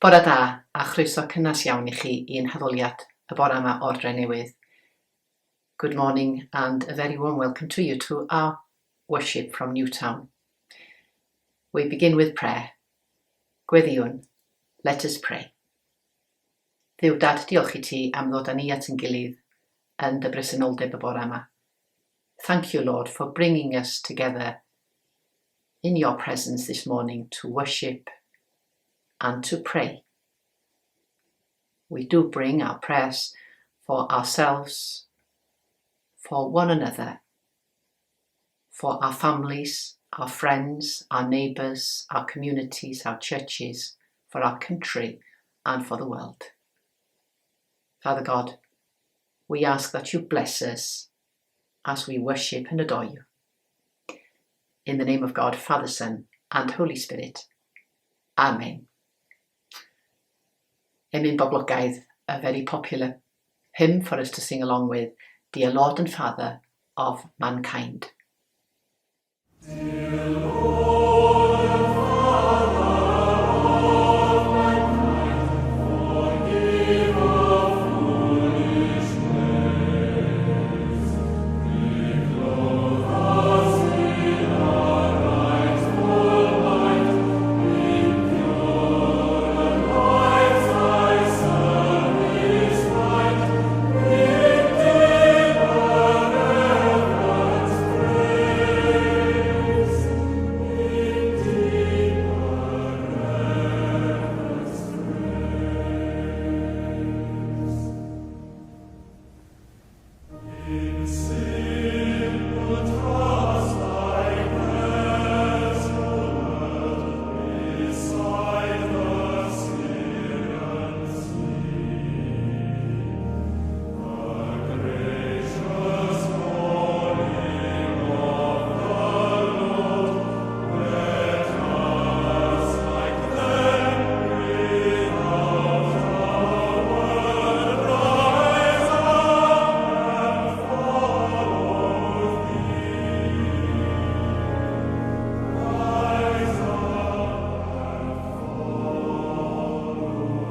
Bore da a chroeso cynnes iawn i chi i'n haddoliad y bore yma o'r Dre Newydd. Good morning and a very warm welcome to you to our worship from Newtown. We begin with prayer. Gweddiwn, let us pray. Dduw Dad, diolch i ti am ddod â ni at yn gilydd yn dy bresenoldeb y bore yma. Thank you, Lord, for bringing us together in your presence this morning to worship and to pray. We do bring our prayers for ourselves, for one another, for our families, our friends, our neighbours, our communities, our churches, for our country and for the world. Father God, we ask that you bless us as we worship and adore you. In the name of God, Father, Son and Holy Spirit. Amen. Emyn Boblogaidd, a very popular hymn for us to sing along with, Dear Lord and Father of Mankind. Dear Lord and Father of mankind, forgive our foolishness. Reclothe us in our rightful mind, impure and lives thy service right, in deeper reverence praise, in deeper reverence praise. In simple trust thy hands, Lord, beside the Syrian sea. The gracious calling of the Lord, let us like them without a word rise up and follow thee. Rise up and follow thee.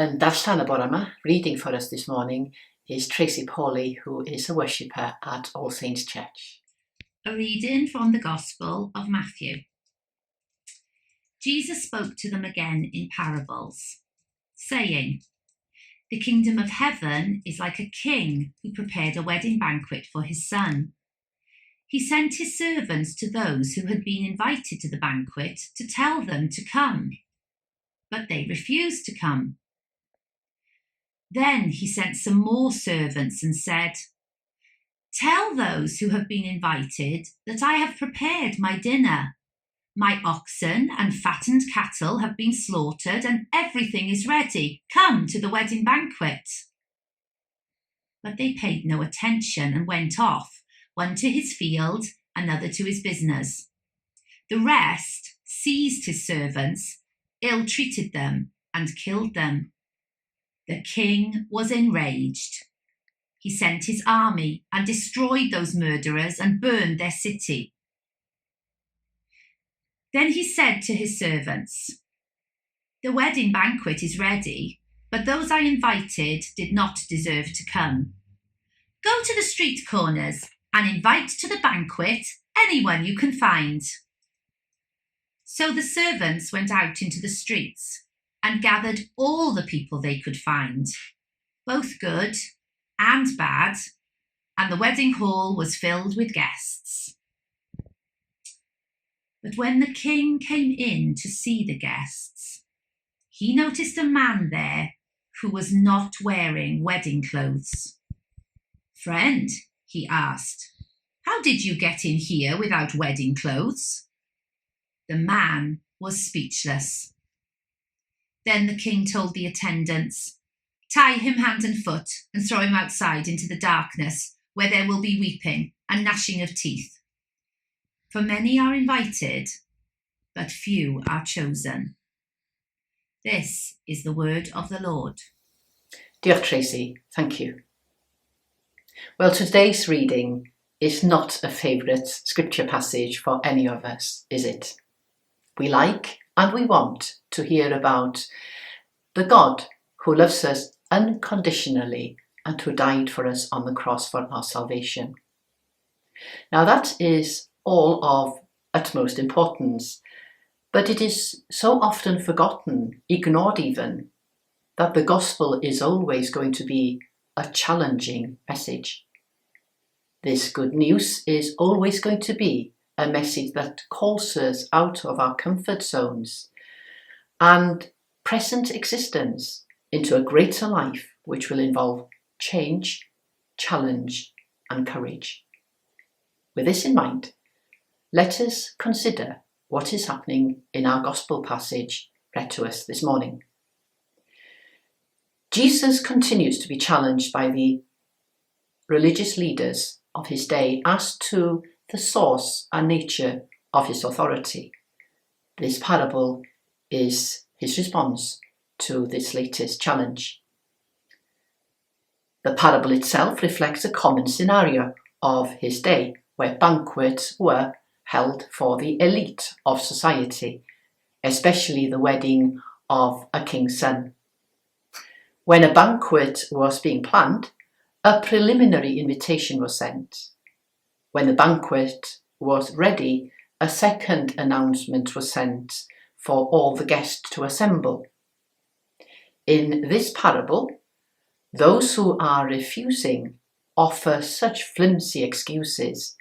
Yn darllen y bore yma, reading for us this morning, Here's Tracy Pawley, who is a worshipper at All Saints Church. A reading from the Gospel of Matthew. Jesus spoke to them again in parables, saying, "The kingdom of heaven is like a king who prepared a wedding banquet for his son. He sent his servants to those who had been invited to the banquet to tell them to come, but they refused to come. Then he sent some more servants and said, 'Tell those who have been invited that I have prepared my dinner. My oxen and fattened cattle have been slaughtered and everything is ready. Come to the wedding banquet.' But they paid no attention and went off, one to his field, another to his business. The rest seized his servants, ill-treated them, and killed them. The king was enraged. He sent his army and destroyed those murderers and burned their city. Then he said to his servants, 'The wedding banquet is ready, but those I invited did not deserve to come. Go to the street corners and invite to the banquet anyone you can find.' So the servants went out into the streets and gathered all the people they could find, both good and bad, and the wedding hall was filled with guests. But when the king came in to see the guests, he noticed a man there who was not wearing wedding clothes. 'Friend,' he asked, 'how did you get in here without wedding clothes?' The man was speechless. Then the king told the attendants, 'Tie him hand and foot and throw him outside into the darkness, where there will be weeping and gnashing of teeth. For many are invited, but few are chosen.' This is the word of the Lord." Diolch, Tracy. Thank you. Well, today's reading is not a favourite scripture passage for any of us, is it? We like and we want to hear about the God who loves us unconditionally and who died for us on the cross for our salvation. Now that is all of utmost importance, but it is so often forgotten, ignored even, that the gospel is always going to be a challenging message. This good news is always going to be a message that calls us out of our comfort zones and present existence into a greater life which will involve change, challenge, and courage. With this in mind, let us consider what is happening in our gospel passage read to us this morning. Jesus continues to be challenged by the religious leaders of his day as to the source and nature of his authority. This parable is his response to this latest challenge. The parable itself reflects a common scenario of his day, where banquets were held for the elite of society, especially the wedding of a king's son. When a banquet was being planned, a preliminary invitation was sent. When the banquet was ready, a second announcement was sent for all the guests to assemble. In this parable, those who are refusing offer such flimsy excuses,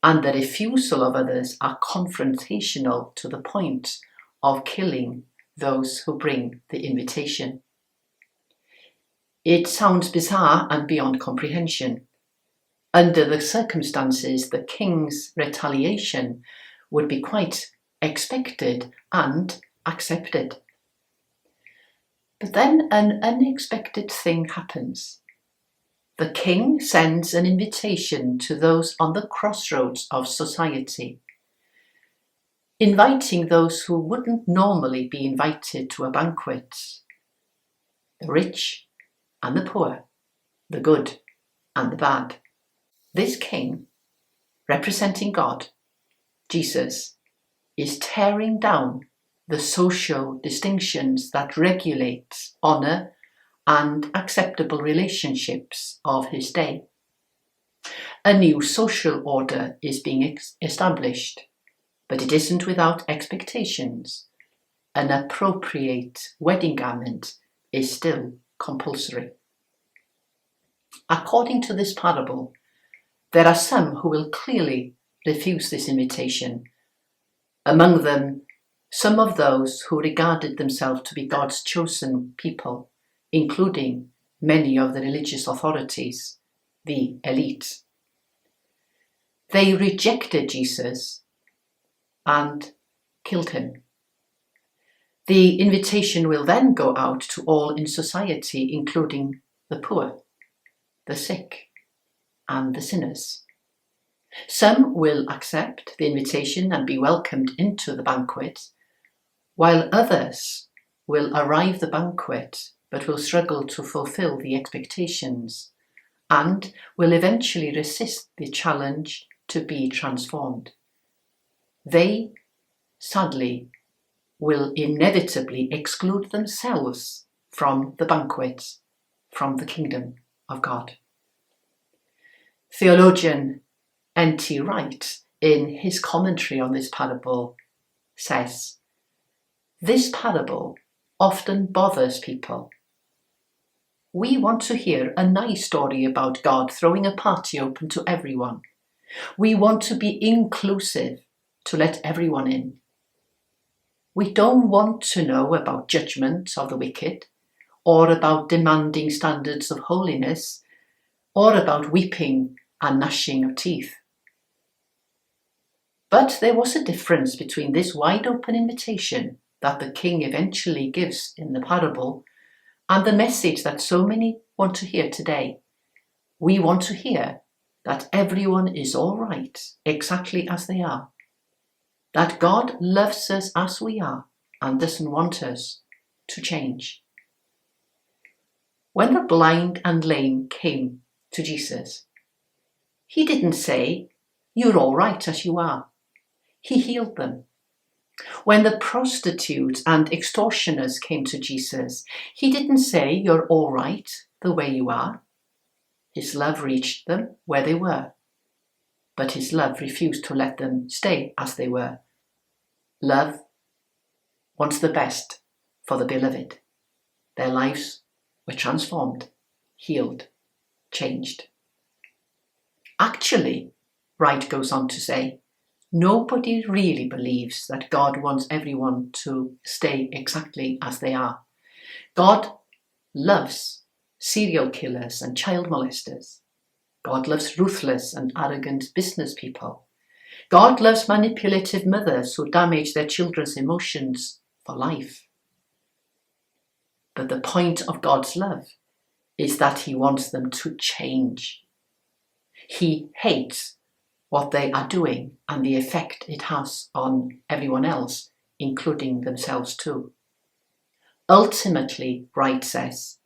and the refusal of others are confrontational to the point of killing those who bring the invitation. It sounds bizarre and beyond comprehension. Under the circumstances, the king's retaliation would be quite expected and accepted. But then an unexpected thing happens. The king sends an invitation to those on the crossroads of society, inviting those who wouldn't normally be invited to a banquet: the rich and the poor, the good and the bad. This king, representing God, Jesus, is tearing down the social distinctions that regulate honour and acceptable relationships of his day. A new social order is being established, but it isn't without expectations. An appropriate wedding garment is still compulsory. According to this parable, there are some who will clearly refuse this invitation. Among them, some of those who regarded themselves to be God's chosen people, including many of the religious authorities, the elite. They rejected Jesus and killed him. The invitation will then go out to all in society, including the poor, the sick, and the sinners. Some will accept the invitation and be welcomed into the banquet, while others will arrive the banquet but will struggle to fulfill the expectations and will eventually resist the challenge to be transformed. They, sadly, will inevitably exclude themselves from the banquet, from the kingdom of God. Theologian N.T. Wright, in his commentary on this parable, says, "This parable often bothers people. We want to hear a nice story about God throwing a party open to everyone. We want to be inclusive, to let everyone in. We don't want to know about judgment of the wicked, or about demanding standards of holiness, or about weeping and gnashing of teeth." But there was a difference between this wide-open invitation that the king eventually gives in the parable and the message that so many want to hear today. We want to hear that everyone is all right, exactly as they are. That God loves us as we are and doesn't want us to change. When the blind and lame came to Jesus, he didn't say, "You're all right as you are." He healed them. When the prostitutes and extortioners came to Jesus, he didn't say, "You're all right the way you are." His love reached them where they were, but his love refused to let them stay as they were. Love wants the best for the beloved. Their lives were transformed, healed, changed. Actually, Wright goes on to say, nobody really believes that God wants everyone to stay exactly as they are. God loves serial killers and child molesters. God loves ruthless and arrogant business people. God loves manipulative mothers who damage their children's emotions for life. But the point of God's love is that he wants them to change. He hates what they are doing and the effect it has on everyone else, including themselves too. Ultimately, Wright says,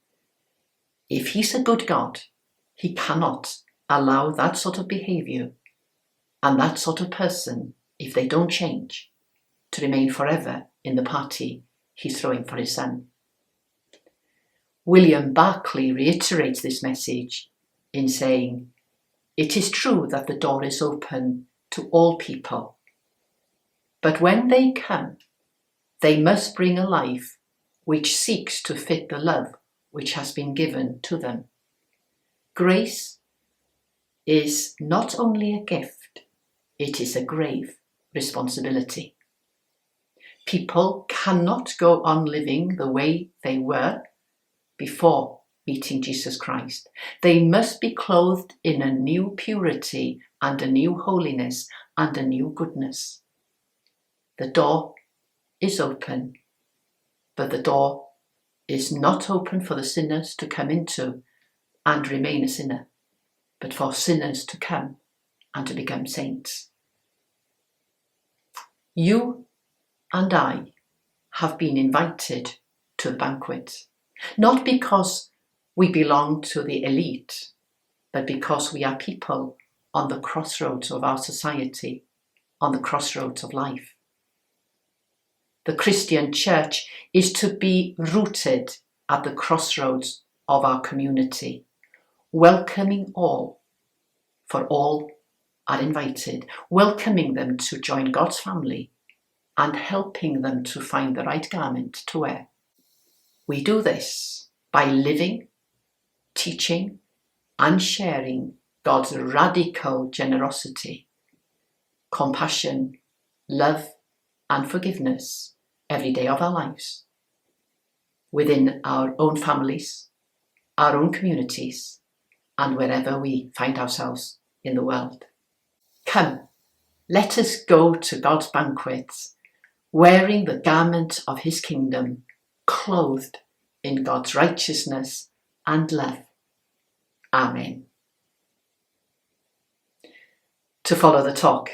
if he's a good God, he cannot allow that sort of behaviour and that sort of person, if they don't change, to remain forever in the party he's throwing for his son. William Barclay reiterates this message in saying, it is true that the door is open to all people, but when they come, they must bring a life which seeks to fit the love which has been given to them. Grace is not only a gift, it is a grave responsibility. People cannot go on living the way they were before meeting Jesus Christ. They must be clothed in a new purity and a new holiness and a new goodness. The door is open, but the door is not open for the sinners to come into and remain a sinner, but for sinners to come and to become saints. You and I have been invited to the banquet, not because we belong to the elite, but because we are people on the crossroads of our society, on the crossroads of life. The Christian church is to be rooted at the crossroads of our community, welcoming all, for all are invited, welcoming them to join God's family and helping them to find the right garment to wear. We do this by living, teaching, and sharing God's radical generosity, compassion, love, and forgiveness every day of our lives, within our own families, our own communities, and wherever we find ourselves in the world. Come, let us go to God's banquets, wearing the garment of his kingdom, clothed in God's righteousness and love. Amen. To follow the talk,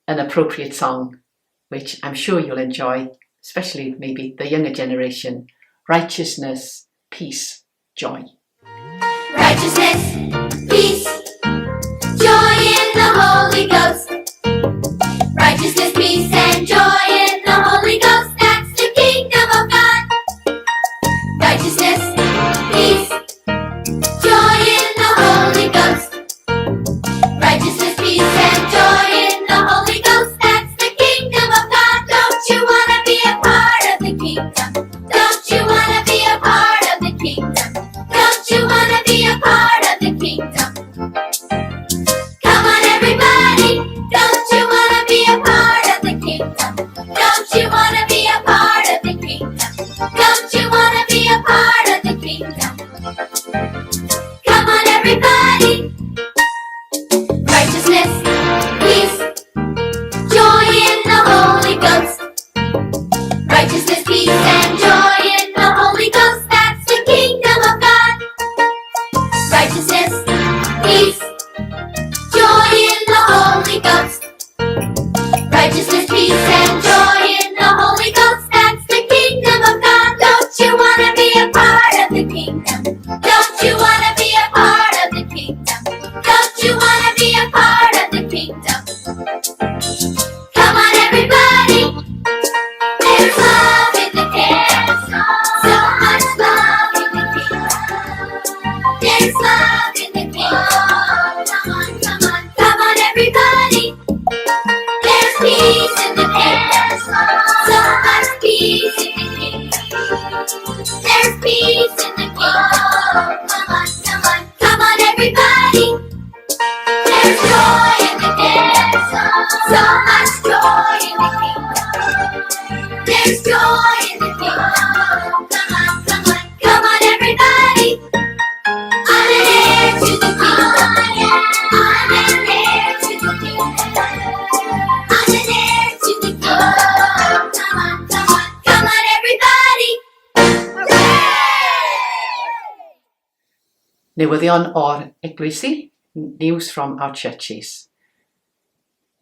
an appropriate song, which I'm sure you'll enjoy, especially maybe the younger generation, Righteousness, Peace, Joy. Righteousness, peace, joy in the Holy Ghost. Righteousness, peace, and joy in the Holy Ghost. That's the kingdom of God. Righteousness, peace, joy in the Holy Ghost. Righteousness, peace, and joy in the Holy Ghost. That's the kingdom of God. Don't you want to be a part of the kingdom? Don't you want to be a part of the kingdom? Don't you want to be a part of the kingdom? Come on, everybody. Don't you want to be a part of the kingdom? Don't you want to be a part of the kingdom? Don't you want to be a part of the kingdom? Come on, everybody. Righteousness, peace, joy in the Holy Ghost. Righteousness, peace, and joy in the Holy Ghost. That's the kingdom of God. Righteousness, peace, joy in the Holy Ghost. Righteousness, peace, and joy in the Holy Ghost. That's the kingdom of God. Don't you want to be a part of the kingdom? Don't you want to be a part of the kingdom? Don't you want to be a part of the kingdom? Come on, everybody. There's love in the kingdom. So much love in the kingdom. There's love in the kingdom. Come on, come on, come on, everybody. There's peace in the kingdom. So much peace in the kingdom. There's peace in the kingdom. Come on, come on, come on, everybody. There's joy in the kingdom. So much joy in the kingdom. There's joy in the kingdom. Come on, come on, come on, everybody. I'm an heir to the kingdom. I'm an heir to the kingdom. I'm an heir to the kingdom. Come on, come on, come on, everybody. Newyddion o'r Eglwysi, news from our churches.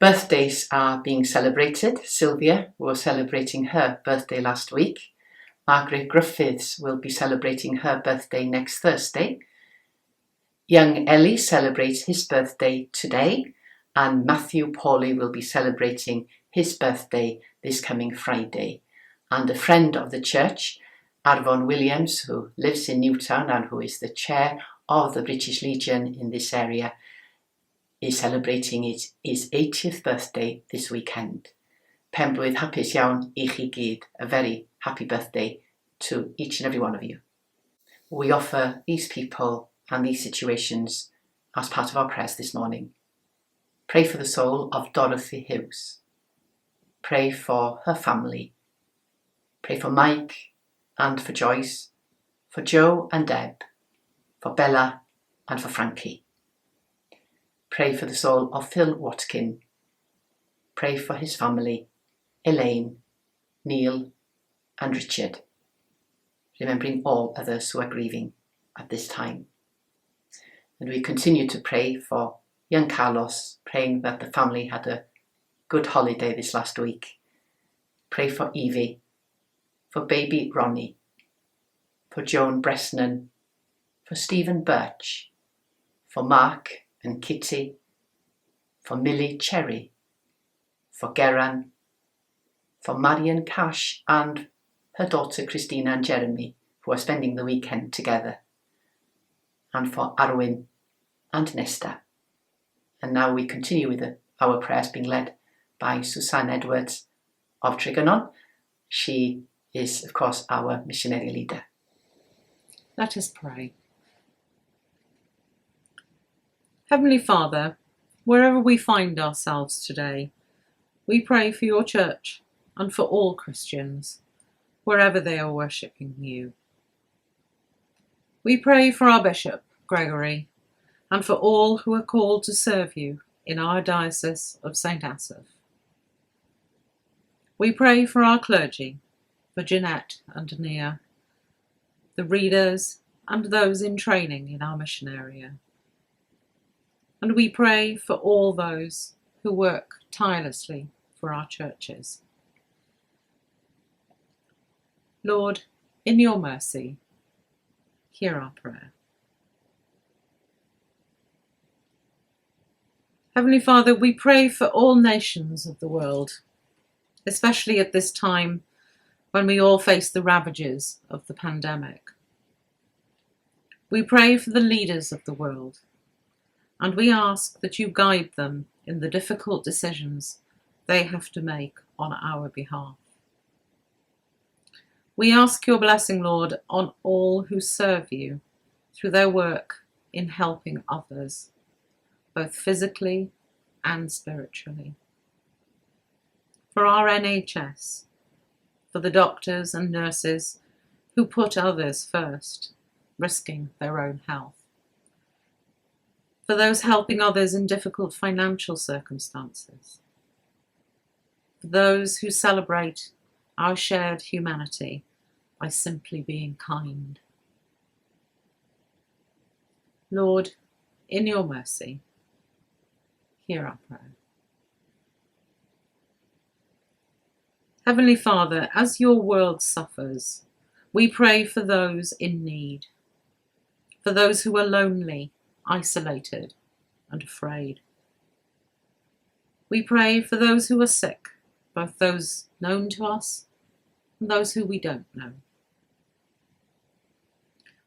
Birthdays are being celebrated. Sylvia was celebrating her birthday last week. Margaret Griffiths will be celebrating her birthday next Thursday. Young Ellie celebrates his birthday today, and Matthew Pauly will be celebrating his birthday this coming Friday. And a friend of the church, Arfon Williams, who lives in Newtown and who is the chair of the British Legion in this area, is celebrating his 80th birthday this weekend. Penblwydd hapus iawn I chi gyd. A very happy birthday to each and every one of you. We offer these people and these situations as part of our prayers this morning. Pray for the soul of Dorothy Hughes. Pray for her family. Pray for Mike and for Joyce, for Joe and Deb, for Bella and for Frankie. Pray for the soul of Phil Watkin. Pray for his family, Elaine, Neil and Richard, remembering all others who are grieving at this time. And we continue to pray for young Carlos, praying that the family had a good holiday this last week. Pray for Evie, for baby Ronnie, for Joan Bresnan, for Stephen Birch, for Mark and Kitty, for Millie Cherry, for Geran, for Marion Cash and her daughter Christina and Jeremy, who are spending the weekend together. and for Arwyn and Nesta. And now we continue with our prayers being led by Susan Edwards of Triganon. She is, of course, our missionary leader. Let us pray. Heavenly Father, wherever we find ourselves today, we pray for your church and for all Christians, wherever they are worshipping you. We pray for our Bishop, Gregory, and for all who are called to serve you in our Diocese of St. Asaph. We pray for our clergy, for Jeanette and Nia, the readers and those in training in our mission area. And we pray for all those who work tirelessly for our churches. Lord, in your mercy, hear our prayer. Heavenly Father, we pray for all nations of the world, especially at this time when we all face the ravages of the pandemic. We pray for the leaders of the world, and we ask that you guide them in the difficult decisions they have to make on our behalf. We ask your blessing, Lord, on all who serve you through their work in helping others, both physically and spiritually. For our NHS, for the doctors and nurses who put others first, risking their own health. For those helping others in difficult financial circumstances. For those who celebrate our shared humanity by simply being kind. Lord, in your mercy, hear our prayer. Heavenly Father, as your world suffers, we pray for those in need, for those who are lonely, isolated, and afraid. We pray for those who are sick, both those known to us and those who we don't know.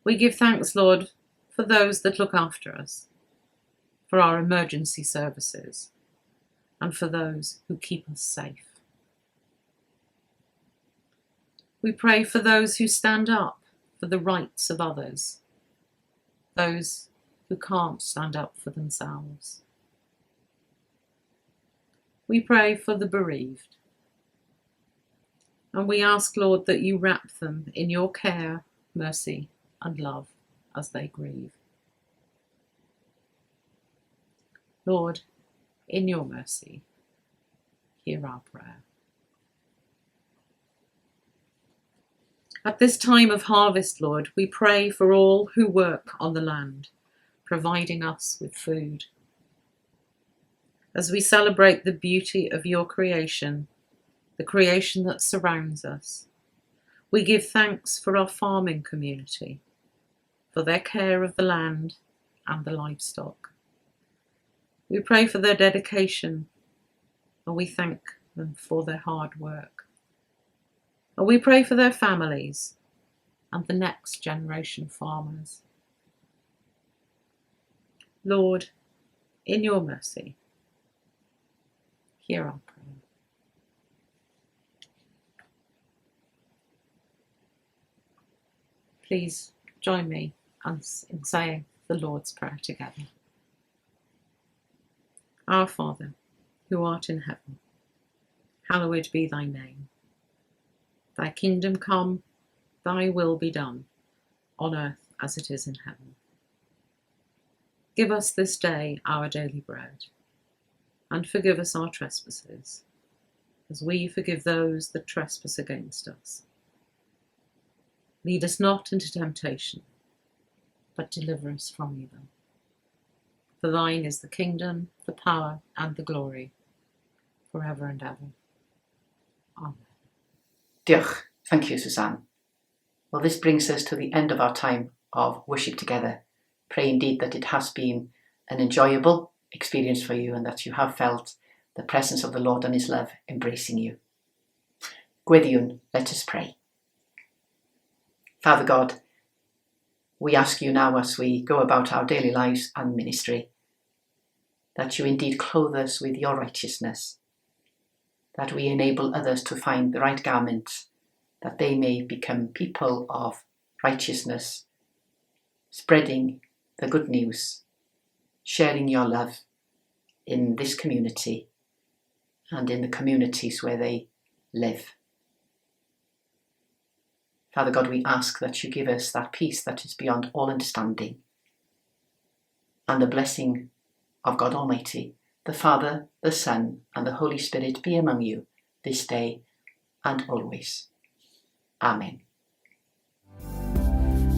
We give thanks, Lord, for those that look after us, for our emergency services, and for those who keep us safe. We pray for those who stand up for the rights of others, those who can't stand up for themselves. We pray for the bereaved, and we ask, Lord, that you wrap them in your care, mercy, and love as they grieve. Lord, in your mercy, hear our prayer. At this time of harvest, Lord, we pray for all who work on the land, providing us with food. As we celebrate the beauty of your creation, the creation that surrounds us, we give thanks for our farming community, for their care of the land and the livestock. We pray for their dedication, and we thank them for their hard work. And we pray for their families and the next generation farmers. Lord, in your mercy, hear our prayer. Please join me in saying the Lord's Prayer together. Our Father, who art in heaven, hallowed be thy name. Thy kingdom come, thy will be done, on earth as it is in heaven. Give us this day our daily bread, and forgive us our trespasses, as we forgive those that trespass against us. Lead us not into temptation, but deliver us from evil. For thine is the kingdom, the power, and the glory, forever and ever. Amen. Diolch. Thank you, Suzanne. Well, this brings us to the end of our time of worship together. Pray indeed that it has been an enjoyable experience for you and that you have felt the presence of the Lord and his love embracing you. Gweddiwn, let us pray. Father God, We ask you now as we go about our daily lives and ministry, that you indeed clothe us with your righteousness, that we enable others to find the right garments, that they may become people of righteousness, spreading the good news, sharing your love in this community and in the communities where they live. Father God, we ask that you give us that peace that is beyond all understanding, and the blessing of God Almighty, the Father, the Son, and the Holy Spirit be among you this day and always. Amen.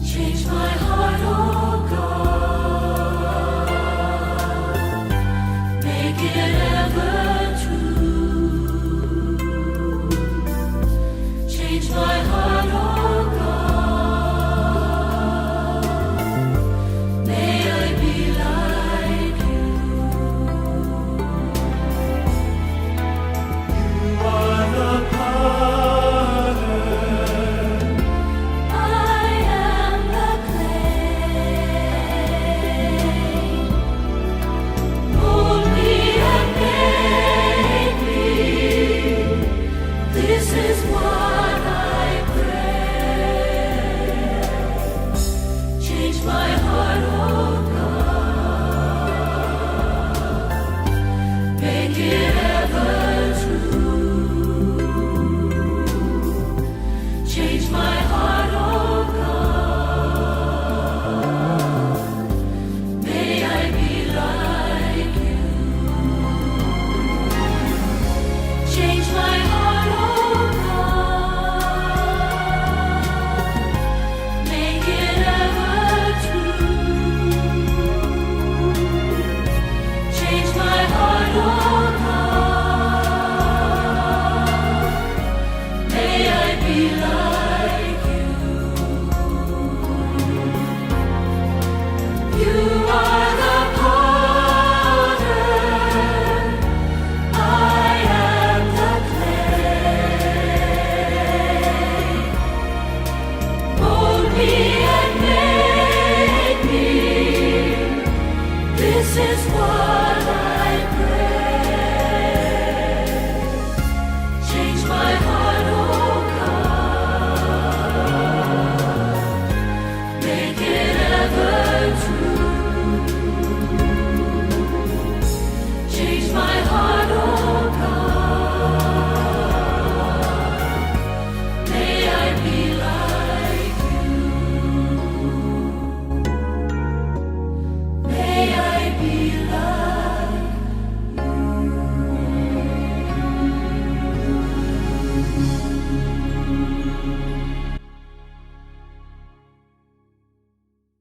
Change my heart, oh God. Make it